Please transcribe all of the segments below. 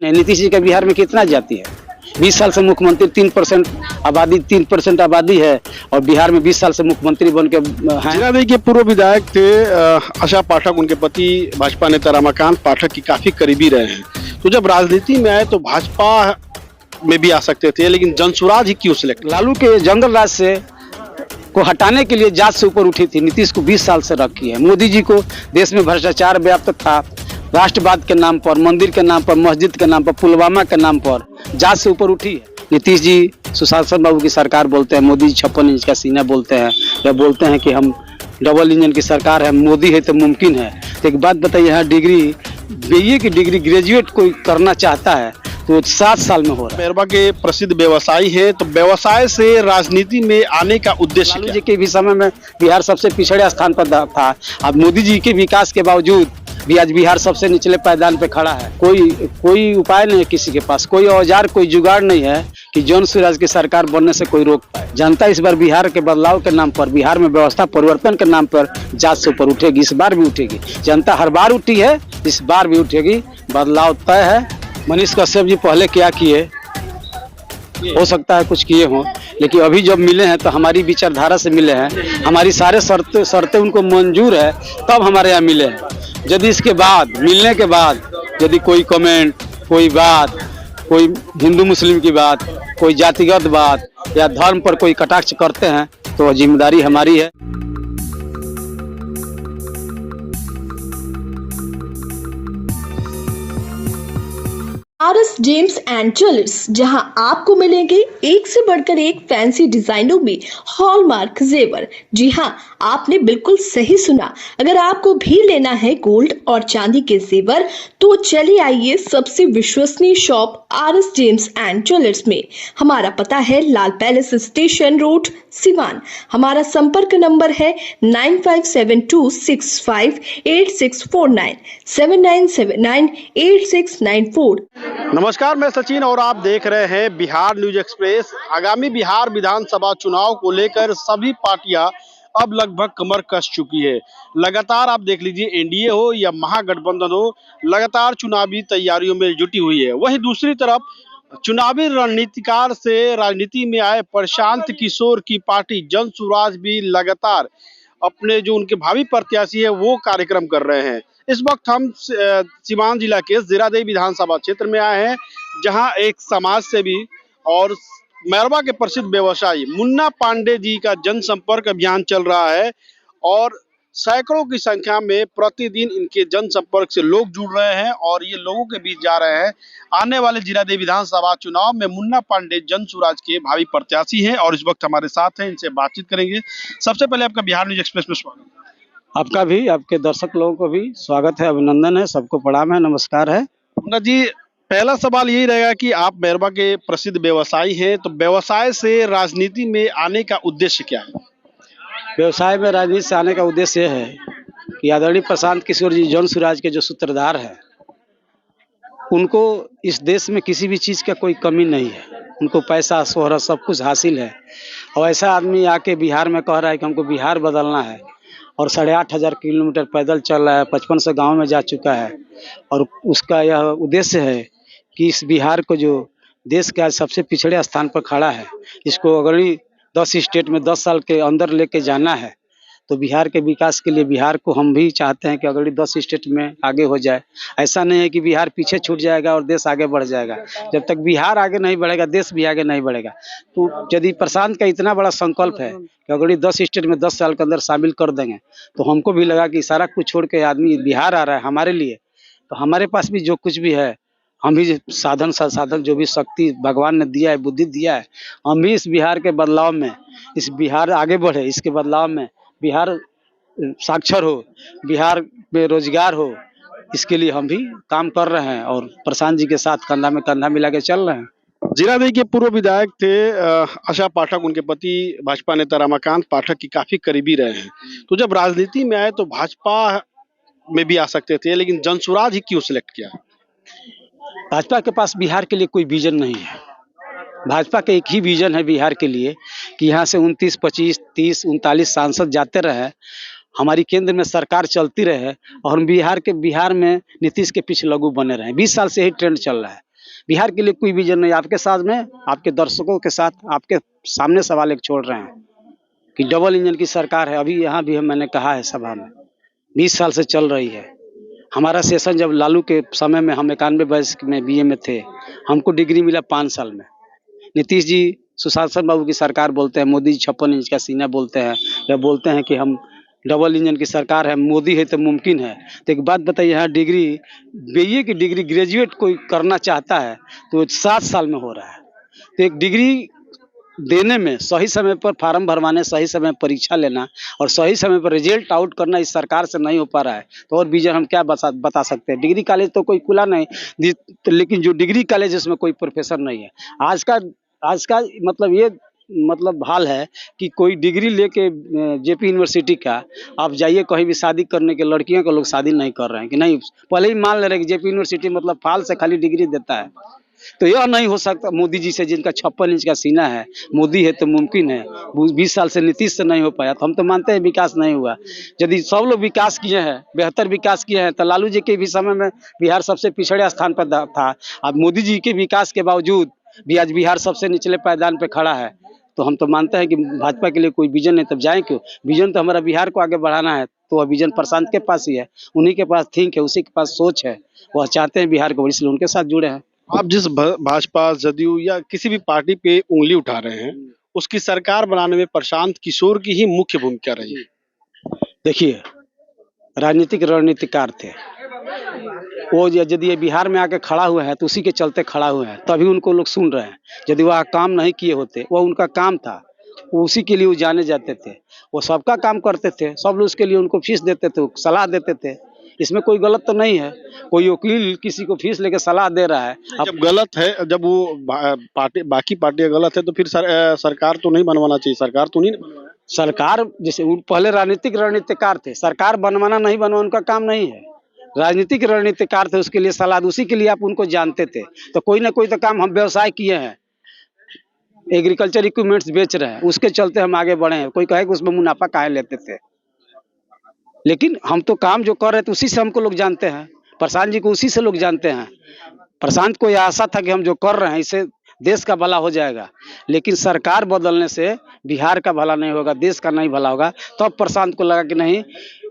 नीतीश जी का बिहार में कितना जाती है? 20 साल से मुख्यमंत्री 3% आबादी है और बिहार में 20 साल से मुख्यमंत्री बन के हैं। जीरादेई के पूर्व विधायक थे आशा पाठक, उनके पति भाजपा नेता रमाकांत पाठक की काफी करीबी रहे हैं। तो जब राजनीति में आए तो भाजपा में भी आ सकते थे, लेकिन जनसुराज ही क्यों सिलेक्ट? लालू के जंगल राज से को हटाने के लिए जात से ऊपर उठी थी। नीतीश को 20 साल से रखी है। मोदी जी को देश में भ्रष्टाचार व्याप्त था, राष्ट्रवाद के नाम पर, मंदिर के नाम पर, मस्जिद के नाम पर, पुलवामा के नाम पर जात से ऊपर उठी है। नीतीश जी सुशासन बाबू की सरकार बोलते हैं, मोदी जी 56 इंच का सीना बोलते हैं, या बोलते हैं कि हम डबल इंजन की सरकार है, मोदी है तो मुमकिन है। तो एक बात बताइए, यहाँ डिग्री बीए की डिग्री ग्रेजुएट कोई करना चाहता है तो 7 साल में हो रहा है। मेरवा के प्रसिद्ध व्यवसायी हैं, तो व्यवसाय से राजनीति में आने का उद्देश्य लालू क्या? जी के भी समय में बिहार सबसे पिछड़े स्थान पर था। अब मोदी जी के विकास के बावजूद भी आज बिहार सबसे निचले पायदान पे खड़ा है। कोई उपाय नहीं है किसी के पास, कोई औजार, कोई जुगाड़ नहीं है कि जन स्वराज की सरकार बनने से कोई रोक पाए। जनता इस बार बिहार के बदलाव के नाम पर, बिहार में व्यवस्था परिवर्तन के नाम पर जात से ऊपर उठेगी। इस बार भी उठेगी। जनता हर बार उठी है, इस बार भी उठेगी। बदलाव तय है। मनीष कश्यप जी पहले क्या किए, हो सकता है कुछ किए हों, लेकिन अभी जब मिले हैं तो हमारी विचारधारा से मिले हैं, हमारी सारे शर्तें उनको मंजूर है, तब हमारे यहाँ मिले हैं। यदि इसके बाद, मिलने के बाद यदि कोई कमेंट, कोई बात, कोई हिंदू मुस्लिम की बात, कोई जातिगत बात या धर्म पर कोई कटाक्ष करते हैं तो जिम्मेदारी हमारी है। आरएस जेम्स एंड ज्वेलर्स, जहां आपको मिलेंगे एक से बढ़कर एक फैंसी डिजाइनों में हॉलमार्क जेवर। जी हां, आपने बिल्कुल सही सुना। अगर आपको भी लेना है गोल्ड और चांदी के जेवर तो चलिए आइए सबसे विश्वसनीय shop RS James and jewellers में। हमारा पता है लाल पैलेस स्टेशन रोड, सिवान। हमारा संपर्क नंबर है 9572658649 79798694। नमस्कार, मैं सचिन और आप देख रहे हैं बिहार न्यूज एक्सप्रेस। आगामी बिहार विधानसभा चुनाव को लेकर सभी पार्टियां अब लगभग कमर कस चुकी है। लगातार आप देख लीजिए, एनडीए हो या महागठबंधन हो, लगातार चुनावी तैयारियों में जुटी हुई है। वहीं दूसरी तरफ चुनावी रणनीतिकार से राजनीति में आए प्रशांत किशोर की पार्टी जनसुराज भी लगातार अपने जो उनके भावी प्रत्याशी है वो कार्यक्रम कर रहे हैं। इस वक्त हम सीवान जिला के जीरादेई विधानसभा क्षेत्र में आए हैं, जहां एक समाज सेवी और मैरवा के प्रसिद्ध व्यवसायी मुन्ना पांडे जी का जनसंपर्क अभियान चल रहा है और सैकड़ों की संख्या में प्रतिदिन इनके जनसंपर्क से लोग जुड़ रहे हैं और ये लोगों के बीच जा रहे हैं। आने वाले जीरादेई विधानसभा चुनाव में मुन्ना पांडे जनसुराज के भावी प्रत्याशी हैं और इस वक्त हमारे साथ हैं, इनसे बातचीत करेंगे। सबसे पहले आपका बिहार न्यूज एक्सप्रेस में स्वागत। आपका भी, आपके दर्शक लोगों को भी स्वागत है, अभिनंदन है, सबको प्रणाम है, नमस्कार है। मुन्ना जी, पहला सवाल यही रहेगा कि आप मैरवा के प्रसिद्ध व्यवसायी हैं, तो व्यवसाय से राजनीति में आने का उद्देश्य क्या है? व्यवसाय में राजनीति से आने का उद्देश्य यह है कि आदरणीय प्रशांत किशोर जी जनसुराज के जो सूत्रधार हैं, उनको इस देश में किसी भी चीज़ का कोई कमी नहीं है। उनको पैसा, शोहरत सब कुछ हासिल है और ऐसा आदमी आके बिहार में कह रहा है कि हमको बिहार बदलना है और 8,500 किलोमीटर पैदल चल रहा है, 55 से गाँव में जा चुका है और उसका यह उद्देश्य है कि इस बिहार को, जो देश के आज सबसे पिछड़े स्थान पर खड़ा है, इसको अगर 10 स्टेट में 10 साल के अंदर लेके जाना है तो बिहार के विकास के लिए बिहार को हम भी चाहते हैं कि अगर 10 स्टेट में आगे हो जाए। ऐसा नहीं है कि बिहार पीछे छूट जाएगा और देश आगे बढ़ जाएगा। जब तक बिहार आगे नहीं बढ़ेगा, देश भी आगे नहीं बढ़ेगा। तो यदि प्रशांत का इतना बड़ा संकल्प है कि अगर 10 स्टेट में 10 साल के अंदर शामिल कर देंगे, तो हमको भी लगा कि सारा कुछ छोड़ के आदमी बिहार आ रहा है हमारे लिए, तो हमारे पास भी जो कुछ भी है, हम भी साधन संसाधन, जो भी शक्ति भगवान ने दिया है, बुद्धि दिया है, हम भी इस बिहार के बदलाव में, इस बिहार आगे बढ़े, इसके बदलाव में बिहार साक्षर हो, बिहार में रोजगार हो, इसके लिए हम भी काम कर रहे हैं और प्रशांत जी के साथ कंधा में कंधा मिला के चल रहे हैं। जीरादेई के पूर्व विधायक थे आशा पाठक, उनके पति भाजपा नेता रमाकांत पाठक की काफी करीबी रहे हैं। तो जब राजनीति में आए तो भाजपा में भी आ सकते थे, लेकिन जनसुराज ही क्यों सिलेक्ट किया? भाजपा के पास बिहार के लिए कोई विजन नहीं है। भाजपा का एक ही विजन है बिहार के लिए कि यहाँ से 29, 25, 30, 39 सांसद जाते रहे, हमारी केंद्र में सरकार चलती रहे और हम बिहार में नीतीश के पीछे लघु बने रहे। 20 साल से ही ट्रेंड चल रहा है। बिहार के लिए कोई विजन नहीं। आपके साथ में, आपके दर्शकों के साथ, आपके सामने सवाल एक छोड़ रहे हैं कि डबल इंजन की सरकार है। अभी यहाँ भी मैंने कहा है सभा में, 20 साल से चल रही है। हमारा सेशन जब लालू के समय में, हम 91 बैच में बीए में थे, हमको डिग्री मिला 5 साल में। नीतीश जी सुशासन बाबू की सरकार बोलते हैं, मोदी जी 56 इंच का सीना बोलते हैं, या बोलते हैं कि हम डबल इंजन की सरकार है, मोदी है तो मुमकिन है। तो एक बात बताइए, यहाँ डिग्री, बीए की डिग्री ग्रेजुएट कोई करना चाहता है तो 7 साल में हो रहा है। तो एक डिग्री देने में सही समय पर फार्म भरवाने, सही समय परीक्षा लेना और सही समय पर रिजल्ट आउट करना इस सरकार से नहीं हो पा रहा है। तो और विजन हम क्या बता सकते हैं। डिग्री कॉलेज तो कोई खुला नहीं, लेकिन जो डिग्री कॉलेज उसमें कोई प्रोफेसर नहीं है। आज का मतलब ये मतलब हाल है कि कोई डिग्री लेके जेपी यूनिवर्सिटी का आप जाइए कहीं भी शादी करने के, लड़कियों को लोग शादी नहीं कर रहे हैं कि नहीं, पहले ही मान ले रहे हैं कि जेपी यूनिवर्सिटी मतलब फाल से खाली डिग्री देता है। तो यह नहीं हो सकता। मोदी जी से, जिनका 56 इंच का सीना है, मोदी है तो मुमकिन है। 20 साल से नीतीश से नहीं हो पाया, तो हम तो मानते हैं विकास नहीं हुआ। यदि सब लोग विकास किए हैं, बेहतर विकास किए हैं, तो लालू जी के भी समय में बिहार सबसे पिछड़े स्थान पर था। अब मोदी जी के विकास के बावजूद भी आज बिहार सबसे निचले पायदान पर खड़ा है। तो हम तो मानते हैं कि भाजपा के लिए कोई विजन नहीं, तब जाए क्यों। विजन तो हमारा बिहार को आगे बढ़ाना है, तो वह विजन प्रशांत के पास ही है, उन्हीं के पास थिंक है, उसी के पास सोच है। वह चाहते हैं बिहार को, इसलिए उनके साथ जुड़े हैं। आप जिस भाजपा, जदयू या किसी भी पार्टी पे उंगली उठा रहे हैं, उसकी सरकार बनाने में प्रशांत किशोर की ही मुख्य भूमिका रही है। देखिए, राजनीतिक रणनीतिकार थे वो। यदि ये बिहार में आके खड़ा हुआ है तो उसी के चलते खड़ा हुए हैं, तभी उनको लोग सुन रहे हैं। यदि वह काम नहीं किए होते, वह उनका काम था, वो उसी के लिए वो जाने जाते थे। वो सबका काम करते थे, सब लोग उसके लिए उनको फीस देते थे, सलाह देते थे। इसमें कोई गलत तो नहीं है। कोई वकील किसी को फीस लेके सलाह दे रहा है, जब गलत है, जब वो पार्टी, बाकी पार्टियां गलत है, तो फिर सरकार तो नहीं बनवाना चाहिए। सरकार तो नहीं बनवाया। सरकार जैसे पहले राजनीतिक रणनीतिकार थे, सरकार बनवाना नहीं बनवाना उनका काम नहीं है। राजनीतिक रणनीतिकार थे, उसके लिए सलाह, उसी के लिए आप उनको जानते थे। तो कोई ना कोई तो काम हम व्यवसाय किए हैं, एग्रीकल्चर इक्विपमेंट्स बेच रहे हैं, उसके चलते हम आगे बढ़े हैं। कोई कहे कि उसमें मुनाफा काहे लेते थे, लेकिन हम तो काम जो कर रहे थे उसी से हमको लोग जानते हैं। प्रशांत जी को उसी से लोग जानते हैं। प्रशांत को यह आशा था कि हम जो कर रहे हैं इससे देश का भला हो जाएगा, लेकिन सरकार बदलने से बिहार का भला नहीं होगा, देश का नहीं भला होगा। तब तो प्रशांत को लगा कि नहीं,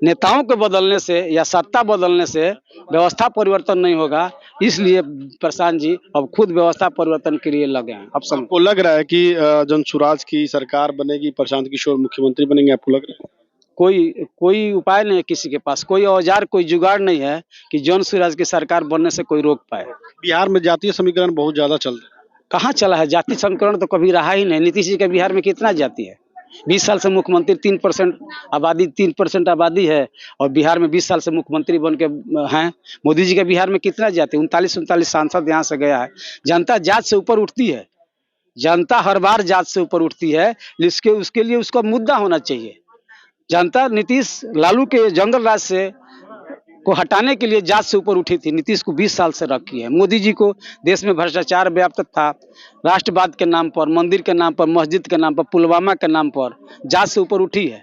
नेताओं के बदलने से या सत्ता बदलने से व्यवस्था परिवर्तन नहीं होगा, इसलिए प्रशांत जी अब खुद व्यवस्था परिवर्तन के लिए लगे हैं। अब आपको लग रहा है कि जनसुराज की सरकार बनेगी, प्रशांत किशोर मुख्यमंत्री बनेंगे? आपको लग रहा है? कोई उपाय नहीं है किसी के पास, कोई औजार, कोई जुगाड़ नहीं है कि जन स्वराज की सरकार बनने से कोई रोक पाए। बिहार में जातीय समीकरण बहुत ज्यादा चल रहा है। कहाँ चला है? जाति समीकरण तो कभी रहा ही नहीं। नीतीश जी के बिहार में कितना जाति है? 20 साल से मुख्यमंत्री, 3% आबादी है, और बिहार में 20 साल से मुख्यमंत्री बन के हैं। मोदी जी के बिहार में कितना जाति? 39 सांसद यहाँ से गया है। जनता जात से ऊपर उठती है, जनता हर बार जात से ऊपर उठती है, उसके लिए उसका मुद्दा होना चाहिए। जनता नीतीश लालू के जंगल राज से को हटाने के लिए जात से ऊपर उठी थी। नीतीश को 20 साल से रखी है। मोदी जी को देश में भ्रष्टाचार व्याप्त था, राष्ट्रवाद के नाम पर, मंदिर के नाम पर, मस्जिद के नाम पर, पुलवामा के नाम पर जात से ऊपर उठी है।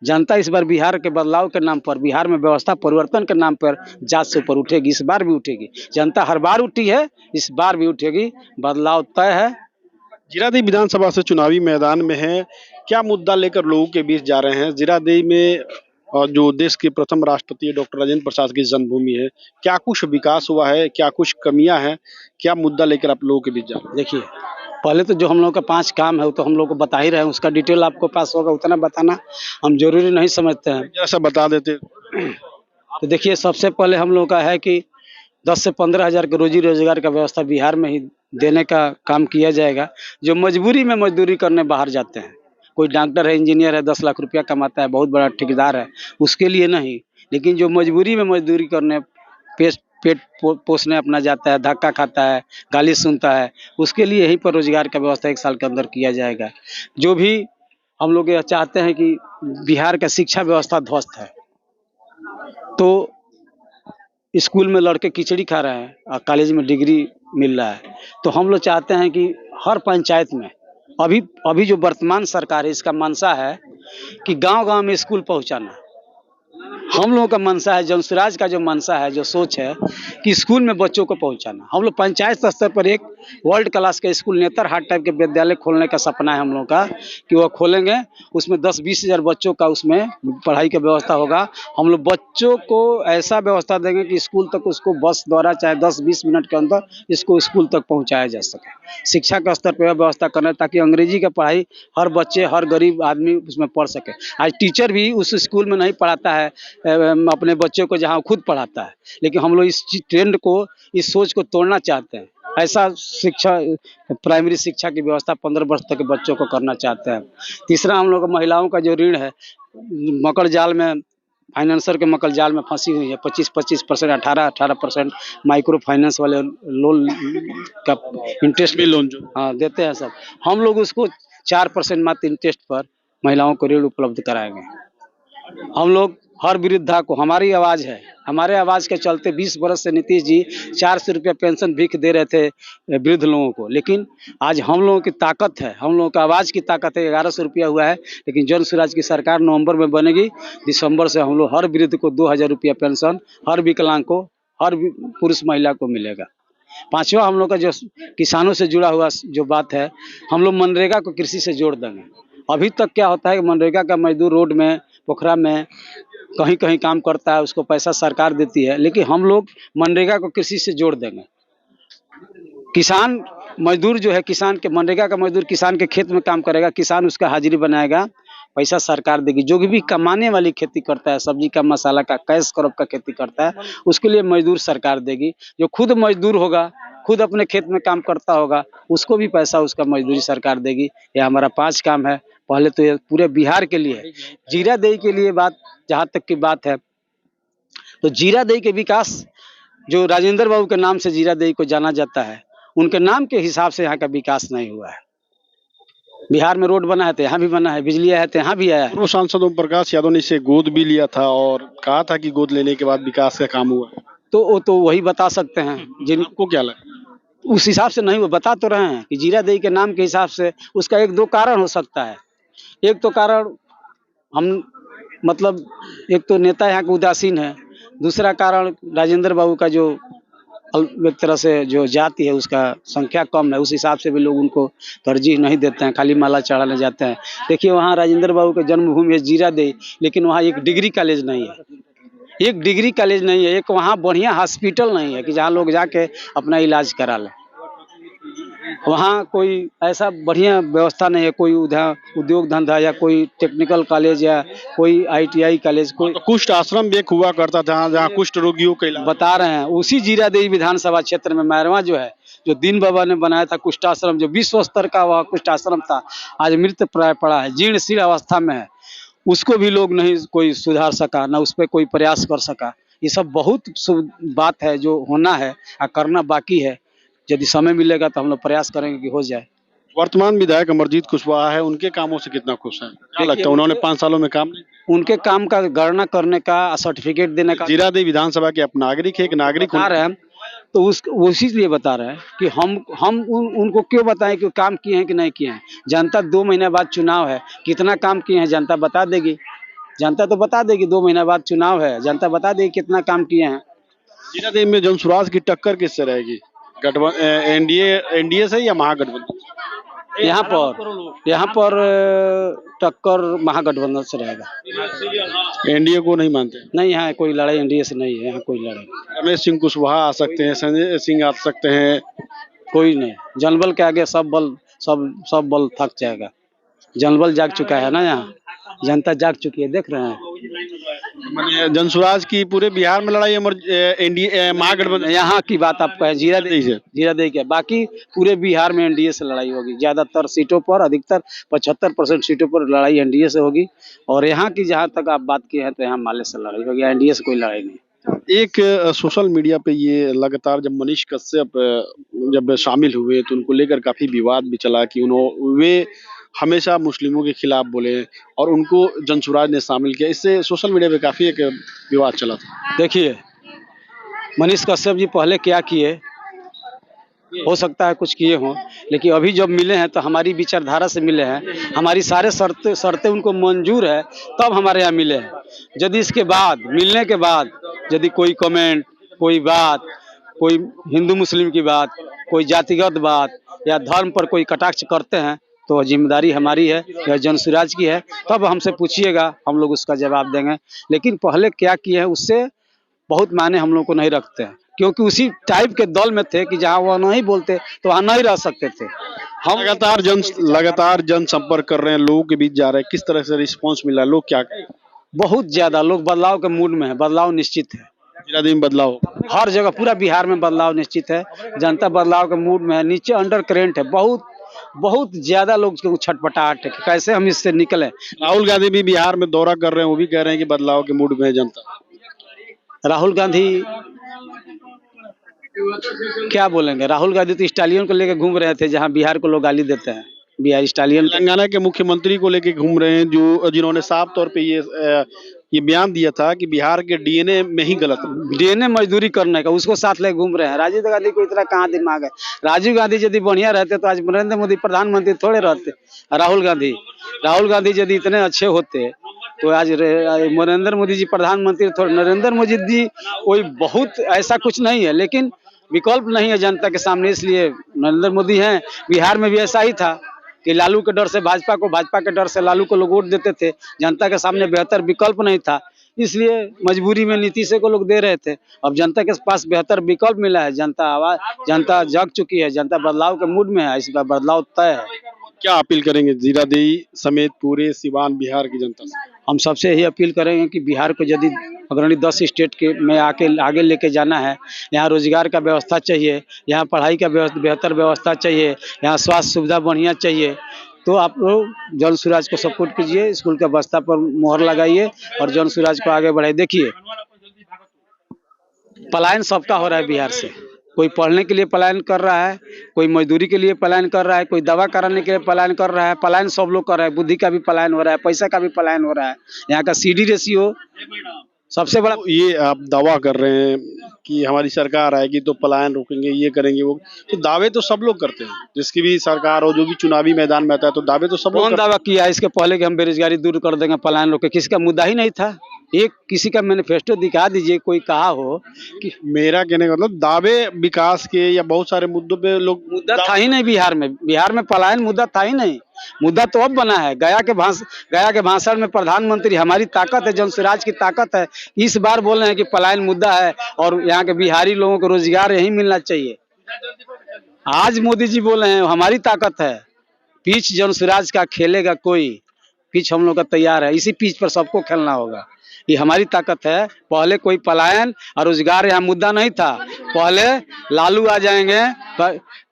जनता इस बार बिहार के बदलाव के नाम पर, बिहार में व्यवस्था परिवर्तन के नाम पर जात से ऊपर उठेगी। इस बार भी उठेगी। जनता हर बार उठी है, इस बार भी उठेगी। बदलाव तय है। जीरादेई विधानसभा से चुनावी मैदान में है, क्या मुद्दा लेकर लोगों के बीच जा रहे हैं? जीरादेई में जो देश के प्रथम राष्ट्रपति डॉक्टर राजेंद्र प्रसाद की जन्मभूमि है, क्या कुछ विकास हुआ है, क्या कुछ कमियां हैं, क्या मुद्दा लेकर आप लोगों के बीच जा रहे हैं? देखिए, पहले तो जो हम लोगों का 5 काम है वो तो हम लोग को बता ही रहे हैं। उसका डिटेल आपको पास होगा, उतना बताना हम जरूरी नहीं समझते हैं। जैसा बता देते। तो देखिए, सबसे पहले हम लोग का है कि 10 से 15 हज़ार के रोजी रोजगार का व्यवस्था बिहार में ही देने का काम किया जाएगा। जो मजबूरी में मजदूरी करने बाहर जाते हैं, कोई डॉक्टर है, इंजीनियर है, 10 लाख रुपया कमाता है, बहुत बड़ा ठेकेदार है, उसके लिए नहीं, लेकिन जो मजबूरी में मजदूरी करने, पेट पोसने अपना जाता है, धक्का खाता है, गाली सुनता है, उसके लिए यहीं पर रोजगार का व्यवस्था 1 साल के अंदर किया जाएगा। जो भी हम लोग यह चाहते हैं कि बिहार का शिक्षा व्यवस्था ध्वस्त है, तो स्कूल में लड़के खिचड़ी खा रहे हैं और कॉलेज में डिग्री मिल रहा है। तो हम लोग चाहते हैं कि हर पंचायत में, अभी जो वर्तमान सरकार है, इसका मंशा है कि गांव-गांव में स्कूल पहुंचाना। हम लोगों का मनसा है, जनसुराज का जो मनसा है, जो सोच है कि स्कूल में बच्चों को पहुंचाना। हम लोग पंचायत स्तर पर एक वर्ल्ड क्लास का स्कूल नेतरहाट टाइप के विद्यालय खोलने का सपना है हम लोगों का, कि वो खोलेंगे, उसमें 10-20 हज़ार बच्चों का उसमें पढ़ाई की व्यवस्था होगा। हम लोग बच्चों को ऐसा व्यवस्था देंगे कि स्कूल तक उसको बस द्वारा चाहे 10-20 मिनट के अंदर इसको स्कूल तक पहुंचाया जा सके। शिक्षा के स्तर पर व्यवस्था करना, ताकि अंग्रेजी का पढ़ाई हर बच्चे, हर गरीब आदमी उसमें पढ़ सके। आज टीचर भी उस स्कूल में नहीं पढ़ाता है अपने बच्चों को जहाँ खुद पढ़ाता है, लेकिन हम लोग इस ट्रेंड को, इस सोच को तोड़ना चाहते हैं। ऐसा शिक्षा, प्राइमरी शिक्षा की व्यवस्था 15 वर्ष तक के बच्चों को करना चाहते हैं। तीसरा, हम लोग महिलाओं का जो ऋण है, मकर जाल में, फाइनेंसर के मकर जाल में फंसी हुई है। 25% 18% माइक्रो फाइनेंस वाले लोन का इंटरेस्ट भी, लोन जो देते हैं सब, हम लोग उसको 4% मात्र इंटरेस्ट पर महिलाओं को ऋण उपलब्ध कराएंगे। हम लोग हर वृद्धा को, हमारी आवाज़ है, हमारे आवाज़ के चलते 20 बरस से नीतीश जी 400 रुपया पेंशन भीख दे रहे थे वृद्ध लोगों को, लेकिन आज हम लोगों की ताकत है, हम लोगों का आवाज़ की ताकत है। 1100 रुपया हुआ है, लेकिन जन सुराज की सरकार नवंबर में बनेगी, दिसंबर से हम लोग हर वृद्ध को 2000 रुपया पेंशन, हर विकलांग को, हर पुरुष महिला को मिलेगा। पांचवा, हम लोग का जो किसानों से जुड़ा हुआ जो बात है, हम लोग मनरेगा को कृषि से जोड़ देंगे। अभी तक क्या होता है कि मनरेगा का मजदूर रोड में, पोखरा में, कहीं कहीं काम करता है, उसको पैसा सरकार देती है, लेकिन हम लोग मनरेगा को कृषि से जोड़ देंगे। किसान मजदूर जो है, किसान के, मनरेगा का मजदूर किसान के खेत में काम करेगा, किसान उसका हाजिरी बनाएगा, पैसा सरकार देगी। जो भी कमाने वाली खेती करता है, सब्जी का, मसाला का, कैश क्रॉप का खेती करता है, उसके लिए मजदूर सरकार देगी। जो खुद मजदूर होगा, खुद अपने खेत में काम करता होगा, उसको भी पैसा उसका मजदूरी सरकार देगी। ये हमारा 5 काम है। पहले तो ये पूरे बिहार के लिए है। जीरादेई के लिए बात, जहाँ तक की बात है, तो जीरादेई के विकास, जो राजेंद्र बाबू के नाम से जीरादेई को जाना जाता है, उनके नाम के हिसाब से यहाँ का विकास नहीं हुआ है। बिहार में रोड बना है तो यहाँ भी बना है, बिजली आया है तो यहाँ भी आया है। पूर्व सांसद ओम प्रकाश यादव ने इसे गोद भी लिया था और कहा था कि गोद लेने के बाद विकास का काम हुआ। तो वो तो वही बता सकते हैं, जिनको क्या लगा उस हिसाब से नहीं, वो बता तो रहे हैं कि जीरादेई के नाम के हिसाब से। उसका 1-2 कारण हो सकता है। एक तो कारण हम, मतलब एक तो नेता यहाँ के उदासीन है, दूसरा कारण राजेंद्र बाबू का जो एक तरह से जो जाति है, उसका संख्या कम है, उस हिसाब से भी लोग उनको तरजीह नहीं देते हैं, खाली माला चढ़ाने जाते हैं। देखिए, वहाँ राजेंद्र बाबू के जन्मभूमि है जीरादेई, लेकिन वहाँ एक डिग्री कॉलेज नहीं है, एक डिग्री कॉलेज नहीं है, एक वहाँ बढ़िया हॉस्पिटल नहीं है कि जहाँ लोग जाके अपना इलाज करा लें। वहाँ कोई ऐसा बढ़िया व्यवस्था नहीं है, कोई उद्योग धंधा या कोई टेक्निकल कॉलेज या कोई ITI कॉलेज, कोई। तो कुष्ठ आश्रम भी एक हुआ करता था जहाँ कुष्ठ रोगियों के इलाज बता रहे हैं, उसी जीरादेई विधानसभा क्षेत्र में मैरवा जो है, जो दीन बाबा ने बनाया था कुष्ठ आश्रम, जो विश्व स्तर का वह कुष्ठ आश्रम था, आज मृत प्राय पड़ा है, जीर्ण शीर्ण अवस्था में है। उसको भी लोग नहीं कोई सुधार सका, ना उस पर कोई प्रयास कर सका। ये सब बहुत बात है जो होना है और करना बाकी है। यदि समय मिलेगा तो हम लोग प्रयास करेंगे कि हो जाए। वर्तमान विधायक अमरजीत कुशवाहा है, उनके कामों से कितना खुश है? क्या लगता है, उन्होंने 5 सालों में काम नहीं? उनके काम का गणना करने का, सर्टिफिकेट देने का। जीरादेई विधानसभा के आप नागरिक है, एक नागरिक बता रहे हैं, तो उसी लिए बता रहे हैं कि हम उनको क्यों बताएं कि काम किए हैं कि नहीं किए हैं। जनता 2 महीने बाद चुनाव है, कितना काम किए हैं जनता बता देगी। जनता तो बता देगी, 2 महीने बाद चुनाव है, जनता बता देगी कितना काम किए हैं। जीरादेई में जनसुराज की टक्कर किससे रहेगी? एनडीए से या महागठबंधन? यहाँ पर टक्कर महागठबंधन से रहेगा। एनडीए को नहीं मानते? नहीं, यहाँ कोई लड़ाई एनडीए से नहीं है, यहाँ कोई लड़ाई। रमेश सिंह कुशवाहा आ सकते हैं, संजय सिंह आ सकते हैं, कोई नहीं। जनबल के आगे सब बल थक जाएगा। जनबल जाग चुका है ना, यहाँ जनता जाग चुकी है, देख रहे हैं। माने जनसुराज की पूरे बिहार में लड़ाई एनडीए महागठबंधन, यहाँ की बात आप कहें जीरादेई के, बाकी पूरे बिहार में एनडीए से लड़ाई होगी। ज्यादातर सीटों पर, अधिकतर 75% सीटों पर लड़ाई एनडीए से होगी। और यहाँ की जहाँ तक आप बात की है, तो यहाँ माले से लड़ाई होगी, एनडीए से कोई लड़ाई नहीं। एक सोशल मीडिया पे ये लगातार जब मनीष कश्यप जब शामिल हुए तो उनको लेकर काफी विवाद भी चला कि वे हमेशा मुस्लिमों के खिलाफ बोले और उनको जनसुराज ने शामिल किया। इससे सोशल मीडिया पे काफी एक विवाद चला था। देखिए, मनीष कश्यप जी पहले क्या किए, हो सकता है कुछ किए हों, लेकिन अभी जब मिले हैं तो हमारी विचारधारा से मिले हैं, हमारी सारे शर्तें शर्तें उनको मंजूर है, तब हमारे यहाँ मिले हैं। यदि इसके बाद मिलने के बाद यदि कोई कमेंट, कोई बात, कोई हिंदू मुस्लिम की बात, कोई जातिगत बात या धर्म पर कोई कटाक्ष करते हैं तो जिम्मेदारी हमारी है या जनसुराज की है, तब हमसे पूछिएगा, हम लोग उसका जवाब देंगे। लेकिन पहले क्या किए हैं उससे बहुत मायने हम लोग को नहीं रखते हैं, क्योंकि उसी टाइप के दल में थे कि जहाँ वह नहीं बोलते तो वहाँ नहीं रह सकते थे। हम लगातार जनसंपर्क कर रहे हैं, लोगों के बीच जा रहे हैं, किस तरह से रिस्पांस मिला, लोग क्या कहें? बहुत ज्यादा लोग बदलाव के मूड में है, बदलाव निश्चित है। दिन बदलाव हर जगह पूरा बिहार में बदलाव निश्चित है, जनता बदलाव के मूड में है। नीचे अंडर करेंट है, बहुत बहुत ज्यादा लोग छटपटाहट है कि कैसे हम इससे निकले। राहुल गांधी भी बिहार में दौरा कर रहे हैं, वो भी कह रहे हैं कि बदलाव के मूड में है जनता। राहुल गांधी क्या बोलेंगे, राहुल गांधी तो स्टालियन को लेकर घूम रहे थे, जहां बिहार को लोग गाली देते हैं। बिहार स्टालियन तेलंगाना के मुख्यमंत्री को लेके घूम रहे हैं, जो जिन्होंने साफ तौर पे ये बयान दिया था कि बिहार के डीएनए में ही गलत है। डीएनए मजदूरी करने का, उसको साथ ले घूम रहे हैं। राजीव गांधी को इतना कहाँ दिमाग है? राजीव गांधी यदि बढ़िया रहते तो आज नरेंद्र मोदी प्रधानमंत्री थोड़े रहते। राहुल गांधी यदि इतने अच्छे होते तो आज नरेंद्र मोदी जी प्रधानमंत्री थोड़े। नरेंद्र मोदी जी कोई बहुत ऐसा कुछ नहीं है, लेकिन विकल्प नहीं है जनता के सामने, इसलिए नरेंद्र मोदी हैं। बिहार में भी ऐसा ही था कि लालू के डर से भाजपा को, भाजपा के डर से लालू को लोग वोट देते थे। जनता के सामने बेहतर विकल्प नहीं था, इसलिए मजबूरी में नीतीश को लोग दे रहे थे। अब जनता के पास बेहतर विकल्प मिला है, जनता जग चुकी है, जनता बदलाव के मूड में है, इस बार बदलाव तय है। क्या अपील करेंगे जीरादेई समेत पूरे सिवान बिहार की जनता से? हम सबसे यही अपील करेंगे कि बिहार को यदि अग्रणी 10 स्टेट के में आगे लेके जाना है, यहाँ रोजगार का व्यवस्था चाहिए, यहाँ पढ़ाई का बेहतर व्यवस्था चाहिए, यहाँ स्वास्थ्य सुविधा बढ़िया चाहिए, तो आप लोग जनसुराज को सपोर्ट कीजिए, स्कूल के बस्ता पर मोहर लगाइए और जनसुराज को आगे बढ़ाइए। देखिए पलायन सबका हो रहा है बिहार से, कोई पढ़ने के लिए पलायन कर रहा है, कोई मजदूरी के लिए पलायन कर रहा है, कोई दवा कराने के लिए पलायन कर रहा है। पलायन सब लोग कर रहे हैं, बुद्धि का भी पलायन हो रहा है, पैसा का भी पलायन हो रहा है। यहाँ का सीडी रेशियो सबसे बड़ा। ये आप दावा कर रहे हैं कि हमारी सरकार आएगी तो पलायन रोकेंगे, ये करेंगे वो, तो दावे तो सब लोग करते हैं, जिसकी भी सरकार हो, जो भी चुनावी मैदान में आता है, तो दावे तो सब लोग। कौन दावा किया इसके पहले कि हम बेरोजगारी दूर कर देंगे, पलायन रोके? किसी का मुद्दा ही नहीं था। एक किसी का मैनिफेस्टो दिखा दीजिए, कोई कहा हो कि। मेरा कहने का मतलब दावे विकास के या बहुत सारे मुद्दों पे लोग। मुद्दा था ही नहीं बिहार में पलायन मुद्दा था ही नहीं। मुद्दा तो अब बना है। गया के भाषण में प्रधानमंत्री, हमारी ताकत है, जनसुराज की ताकत है, इस बार बोल रहे हैं कि पलायन मुद्दा है और यहाँ के बिहारी लोगों को रोजगार यही मिलना चाहिए। आज मोदी जी बोल रहे हैं हमारी ताकत है, पिच जनसुराज का खेलेगा कोई, पिच हम लोग का तैयार है, इसी पिच पर सबको खेलना होगा, ये हमारी ताकत है। पहले कोई पलायन और रोजगार यहाँ मुद्दा नहीं था, पहले लालू आ जाएंगे,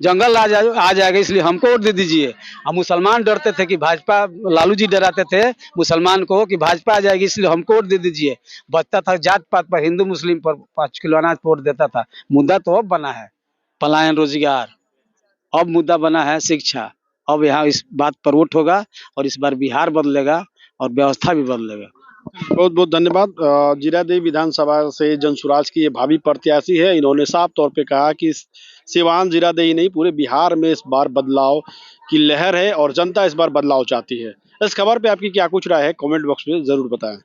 जंगल आ जाएगा, इसलिए हमको वोट दे दीजिए। अब मुसलमान डरते थे कि भाजपा, लालू जी डराते थे मुसलमान को कि भाजपा आ जाएगी, इसलिए हमको वोट दे दीजिए। बचता था जात पात पर, हिंदू मुस्लिम पर 5 किलो अनाज वोट देता था। मुद्दा तो अब बना है पलायन रोजगार, अब मुद्दा बना है शिक्षा। अब यहाँ इस बात पर वोट होगा और इस बार बिहार बदलेगा और व्यवस्था भी बदलेगा। बहुत बहुत धन्यवाद। जीरादेई विधानसभा से जनसुराज की ये भावी प्रत्याशी है। इन्होंने साफ तौर पे कहा कि सिवान जीरादेई नहीं, पूरे बिहार में इस बार बदलाव की लहर है और जनता इस बार बदलाव चाहती है। इस खबर पे आपकी क्या कुछ राय है, कमेंट बॉक्स में जरूर बताएं।